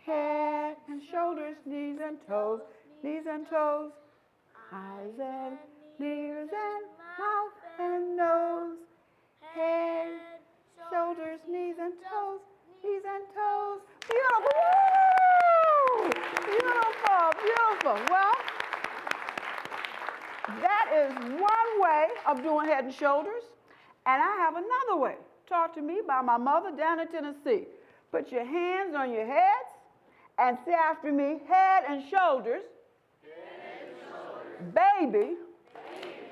head and shoulders, knees and toes, eyes and ears and mouth and nose, head, shoulders, knees and toes, Beautiful. Woo! Beautiful. Well, that is one way of doing head and shoulders. And I have another way, taught to me by my mother down in Tennessee. Put your hands on your heads and say after me, head and shoulders. Baby.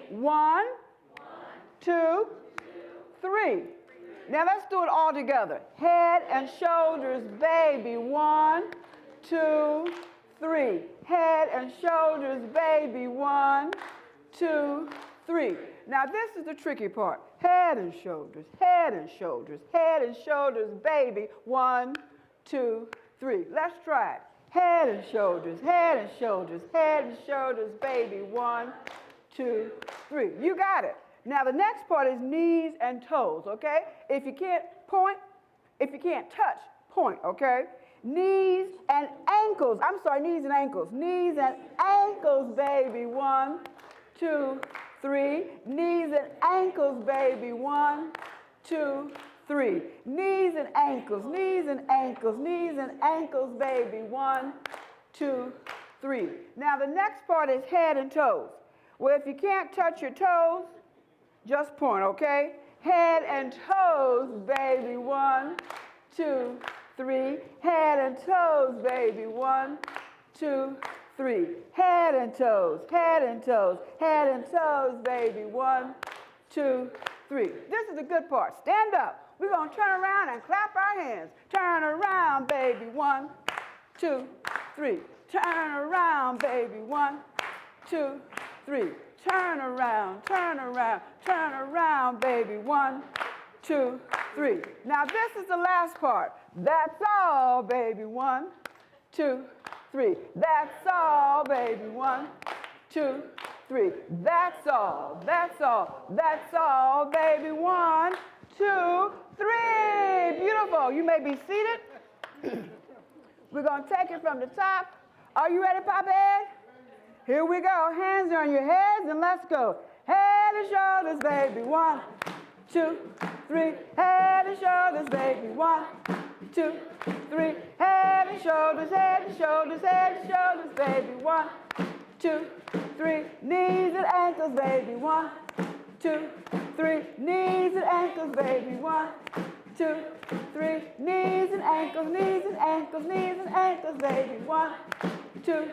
1, 2, 3. Now let's do it all together. Head and shoulders, baby. 1, 2, 3. Head and shoulders, baby. 1, 2, 3. Now this is the tricky part. Head and shoulders, baby. 1, 2, 3. Let's try it. Head and shoulders, baby. 1, 2, 3. You got it. Now the next part is knees and toes, okay? If you can't touch, point, okay? Knees and ankles, knees and ankles, baby. 1, 2, 3. Knees and ankles, baby. 1, 2, 3. Knees and ankles, baby. 1, 2, 3. Now the next part is head and toes. Well, if you can't touch your toes, just point, okay? Head and toes, baby. 1, 2, 3. Head and toes, baby. 1, 2, 3. Head and toes, baby. 1, 2, 3. This is the good part. Stand up. We're going to turn around and clap our hands. Turn around, baby. 1, 2, 3. Turn around, baby. 1, 2, 3. Turn around, baby. 1, 2, 3. Now this is the last part. That's all, baby. 1, 2, 3. That's all, baby. 1, 2, 3. That's all, baby. 1, 2, 3. Beautiful. You may be seated. We're going to take it from the top. Are you ready, Papa Ed? Here we go. Hands on your heads and let's go. Head and shoulders, baby. 1, 2, 3. Head and shoulders, baby. 1, 2, 3. Head and shoulders, baby. 1, 2, 3. Knees and ankles, baby. 1, 2, 3. Knees and ankles, baby. 1, 2, 3. Knees and ankles, baby. 1, 2,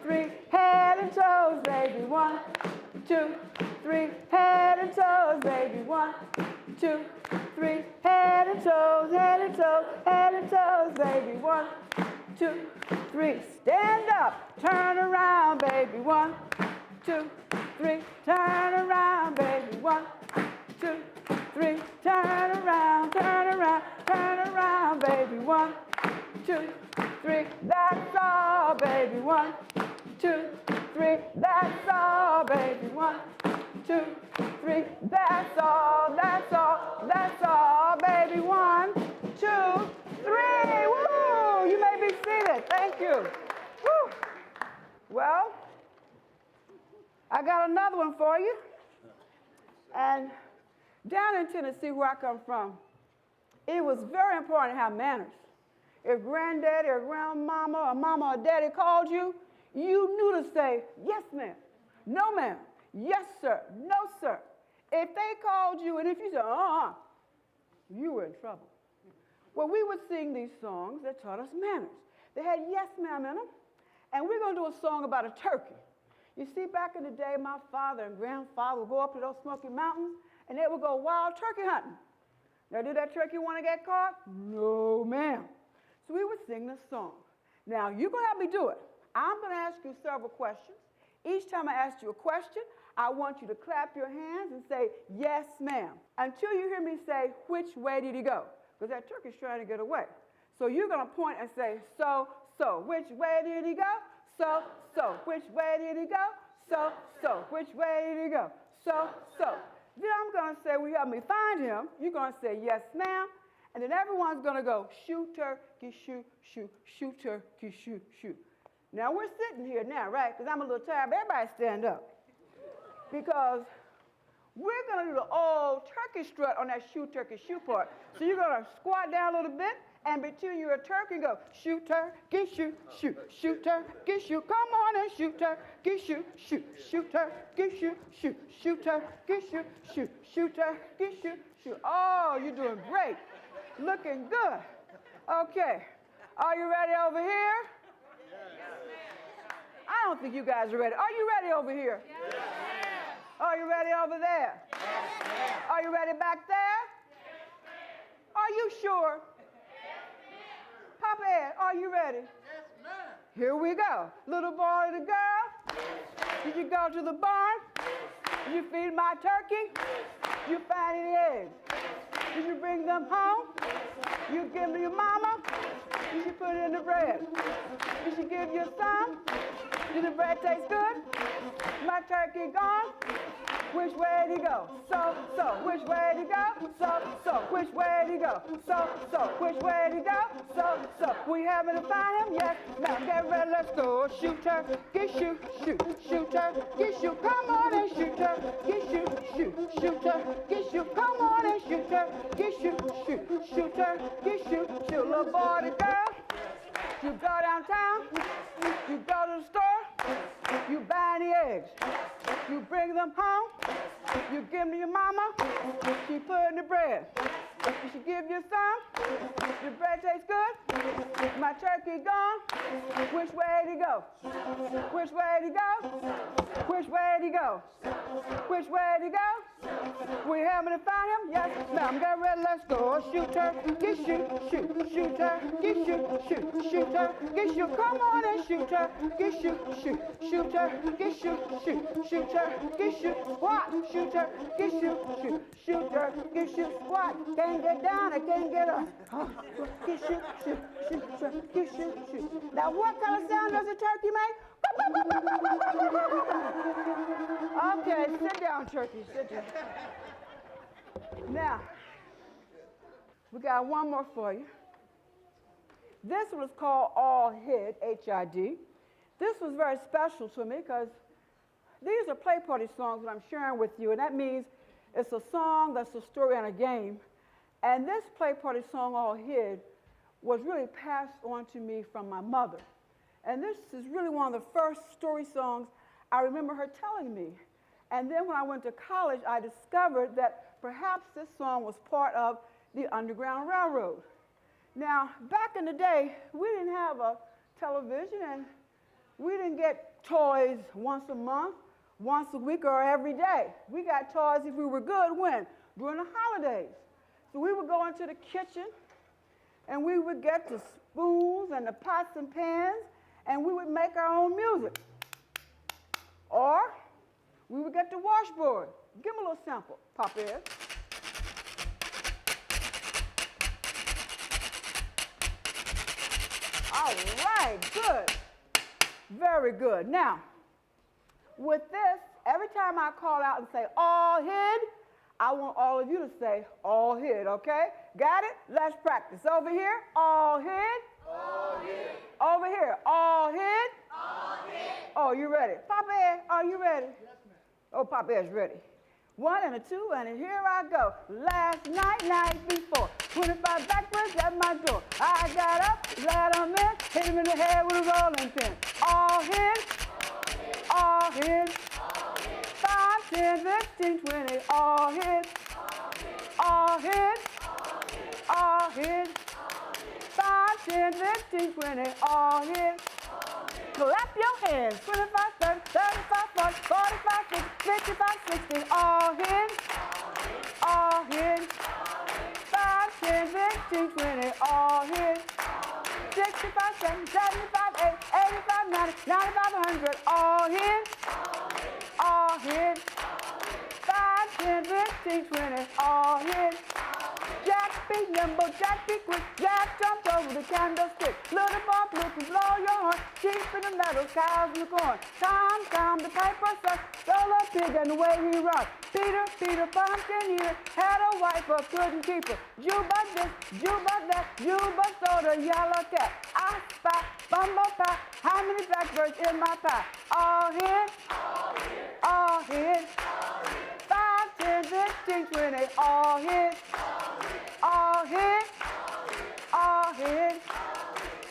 3. Head and toes, baby. 1, 2, 3. Head and toes, baby. 1, 2, 3. Head and toes, baby. 1, 2, 3. Stand up. Turn around, baby. 1, 2, 3. Turn around, baby. 1, 2, 3. Turn around, baby. 1, 2, 3. That's all, baby. 1, 2, 3. That's all, baby. 1, 2, 3. That's all, baby. 1, 2, 3. Woo! You may be seated. Thank you. Woo! Well, I got another one for you. And down in Tennessee, where I come from, it was very important to have manners. If granddaddy or grandmama or mama or daddy called you, you knew to say, yes, ma'am, no, ma'am, yes, sir, no, sir. If they called you and if you said, you were in trouble. Well, we would sing these songs that taught us manners. They had yes, ma'am in them. And we're going to do a song about a turkey. You see, back in the day, my father and grandfather would go up to those Smoky Mountains and they would go wild turkey hunting. Now, did that turkey want to get caught? No, ma'am. So we would sing this song. Now, you're going to help me do it. I'm going to ask you several questions. Each time I ask you a question, I want you to clap your hands and say, yes, ma'am, until you hear me say, which way did he go? Because that turkey's trying to get away. So you're going to point and say, so. Which way did he go? So. Which way did he go? So. Which way did he go? So. Then I'm going to say, will you help me find him? You're going to say, yes, ma'am. And then everyone's going to go, shoot, turkey, shoot, shoot, shoot, turkey, shoot, shoot. Now, we're sitting here now, right? Because I'm a little tired, but everybody stand up. Because we're going to do the old turkey strut on that shoot, turkey, shoot part. So you're going to squat down a little bit, and between you're a turkey, go, shoot, turkey, shoot, shoot, shoot, turkey, shoot. Come on and shoot, turkey, shoot, shoot, shoot, turkey, shoot, shoot, shoot, turkey, shoot, shoot, shoot, turkey, shoot, shoot. Oh, you're doing great. Looking good. Okay. Are you ready over here? I don't think you guys are ready. Are you ready over here? Yes. Are you ready over there? Yes. Are you ready back there? Yes. Are you sure? Yes. Papa Ed, are you ready? Yes, ma'am. Here we go. Little boy, little girl. Yes. Did you go to the barn? Yes. Did you feed my turkey? Yes. Did you find any eggs? Yes. Did you bring them home? Yes. You give me your mama? Yes. Did she put it in the bread? Did she give you some? Did the bread taste good? My turkey gone? Which way did he go? So, which way did he go? So, which way did he go? So, which way did he go? So, we having to find him? Yes. Now get ready, let's go. Shoot, turkey, shoot, shoot, shoot, turkey, shoot. Come on and shoot, turkey, shoot, shoot, shoot, turkey, shoot. Come on and shoot, turkey, shoot, shoot, shoot, turkey, shoot, shoot. Little boy, the girl. You go downtown, you go to the store, you buy any eggs, you bring them home, you give me your mama, she put in the bread. Did she give you some? Your bread tastes good? My turkey gone? Which way did he go? Which way did he go? Which way did he go? Which way did he go? We having to find him? Yes, ma'am. Get ready, let's go. Shoot, turkey, shoot, shoot, shoot, turkey, shoot, shoot, shoot, turkey, shoot. Come on and shoot, turkey, shoot, shoot, shoot, turkey, shoot, shoot, shoot, turkey, shoot. Squat, shoot, turkey, shoot, shoot, shoot, turkey, shoot. Squat. Can't get down, I can't get up. Shoot, shoot, shoot, shoot, turkey, shoot, shoot. Now, what kind of sound does a turkey make? Okay, sit down, turkey, sit down. Now, we got one more for you. This was called All Hid, H-I-D. This was very special to me because these are play party songs that I'm sharing with you, and that means it's a song that's a story and a game. And this play party song, All Hid, was really passed on to me from my mother. And this is really one of the first story songs I remember her telling me. And then when I went to college, I discovered that perhaps this song was part of the Underground Railroad. Now, back in the day, we didn't have a television, and we didn't get toys once a month, once a week, or every day. We got toys if we were good when? During the holidays. So we would go into the kitchen, and we would get the spoons and the pots and pans, and we would make our own music. Or we would get the washboard. Give them a little sample, Papa Ed. All right, good. Very good. Now, with this, every time I call out and say, all hid, I want all of you to say, all hid, okay? Got it? Let's practice. Over here, all hid. All hid. Over here, all hid. All hid. Oh, you ready? Papa Ed, are you ready? Yes, ma'am. Oh, Papa Ed's ready. 1 and a 2, and here I go. Last night before, 25 backwards at my door. I got up, let him in, hit him in the head with a rolling pin. All hid. All hid. 5, 10, 15, 20, all hid. All hid. All hid. 5, 10, 15, 20, all hid. Clap your hands. 25, 30, 35, 40, 45, 50, 55, 60, all hid. All hid. 5, 10, 15, 20, all hid. 65, 70, 75, 80, 85, 90, 95, 100, all hid. All hid. 5, 10, 15, 20, all hid. Jack beat nimble, Jack, be quick. Jack jumped over the candlestick. Little Bob Blue can blow your horn. Sheep in the meadows, cows in the corn. Tom, Tom, the piper sucked. Roll a pig and away he rocked. Peter, Peter, pumpkin ear, had a wife but couldn't keep her. Juba this, Juba that, Juba stole the yellow cat. I spy, bumble pie, how many blackbirds in my pie? All hid, all hid, 5, 10, 15, 20, all hid, all hid, all hid,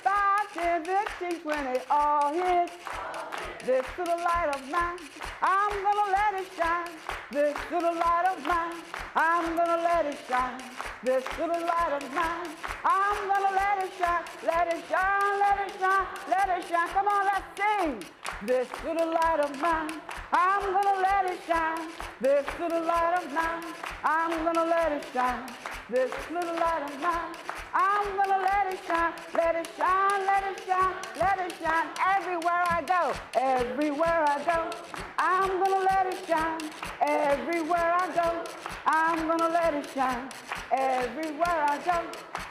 5, 10, 15, 20, all hid. This little light of mine, I'm gonna let it shine. This little light of mine, I'm gonna let it shine. This little light of mine, I'm gonna let it shine. Let it shine, let it shine, let it shine. Come on, let's sing. This little light of mine, I'm gonna let it shine. This little light of mine, I'm gonna let it shine. This little light of mine, I'm gonna let it shine. Let it shine, let it shine, let it shine. Everywhere I go, everywhere I go, I'm gonna let it shine. Everywhere I go, I'm gonna let it shine. Everywhere I go,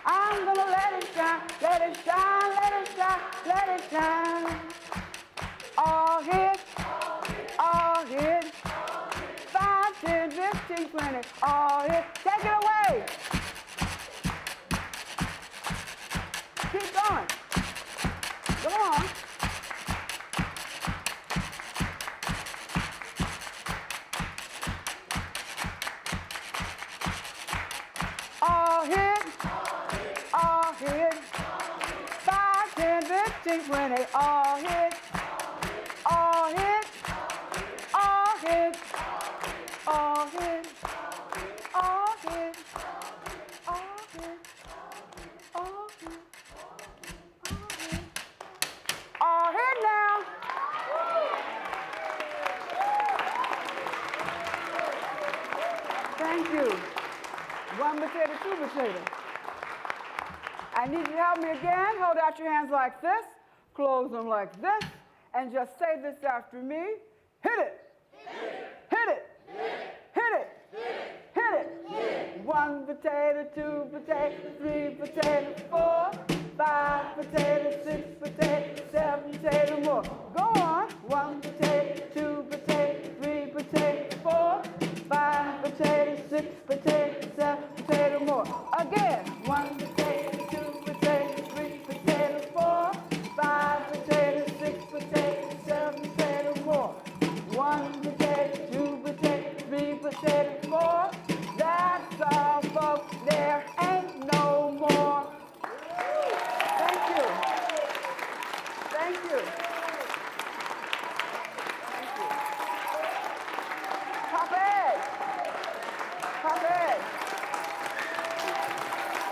I'm gonna let it shine. Let it shine, let it shine, let it shine. All hit, all hit. 5, 10, 15, 20, all hit. Take it away. Keep going. Go on. All hit, all hit. 5, 10, 15, 20, all hit, all hit, all hit, all hit, all hit, all hit, all hit. All hit now. Thank you. 1 potato, 2 potato. I need you to help me again. Hold out your hands like this, close them like this, and just say this after me. Hit it. Hit it. Hit it. Hit it. 1 potato, 2 potato, 3 potato, 4, 5 potato, 6 potato, 7 potato more. Go on. 1 potato, 2 potato, 3 potato, 4, 5 potato, 6 potato, 7 potato more. Again. 1 potato, 2 potato, 3 potato, 4, 5 potato, 6 potato, 7 potato more. 1 potato, 2 potato, 3 potato, 4. That's all, folks. There ain't no more. Thank you. Thank you. Thank you. Papa Ed. Papa Ed.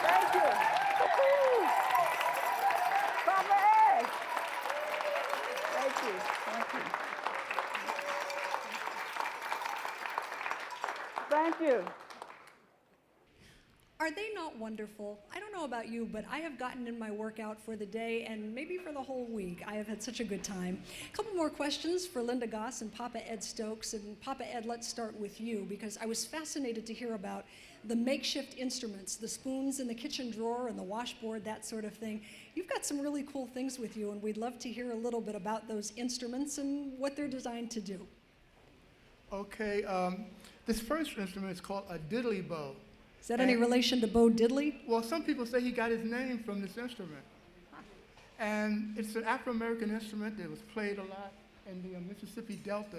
Thank you. Woo-hoo. Papa Ed. Thank you. Thank you. Thank you. Are they not wonderful? I don't know about you, but I have gotten in my workout for the day and maybe for the whole week. I have had such a good time. A couple more questions for Linda Goss and Papa Ed Stokes. And Papa Ed, let's start with you, because I was fascinated to hear about the makeshift instruments, the spoons in the kitchen drawer and the washboard, that sort of thing. You've got some really cool things with you, and we'd love to hear a little bit about those instruments and what they're designed to do. Okay, this first instrument is called a Diddley Bo. Is that any relation to Bo Diddley? Well, some people say he got his name from this instrument. And it's an Afro-American instrument that was played a lot in the Mississippi Delta.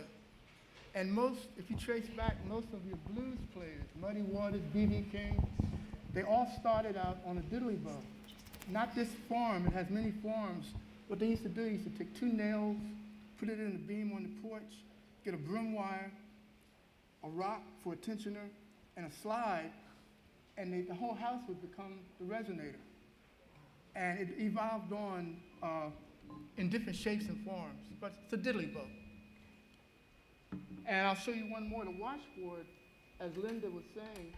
And most, if you trace back, most of your blues players, Muddy Waters, B.B. King, they all started out on a Diddley Bo. Not this form, it has many forms. What they used to do, they used to take 2 nails, put it in the beam on the porch, get a broom wire, a rock for a tensioner, and a slide, and the whole house would become the resonator. And it evolved on in different shapes and forms, but it's a Diddley Bo. And I'll show you one more. The washboard, as Linda was saying,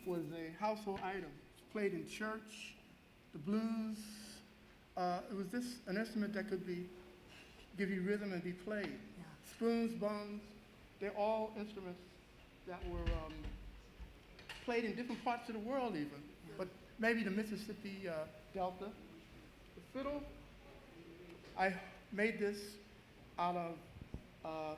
was a household item. It's played in church, the blues. It was an instrument that could give you rhythm and be played. Yeah. Spoons, bones, they're all instruments that were played in different parts of the world even. but maybe the Mississippi Delta. The fiddle, I made this out of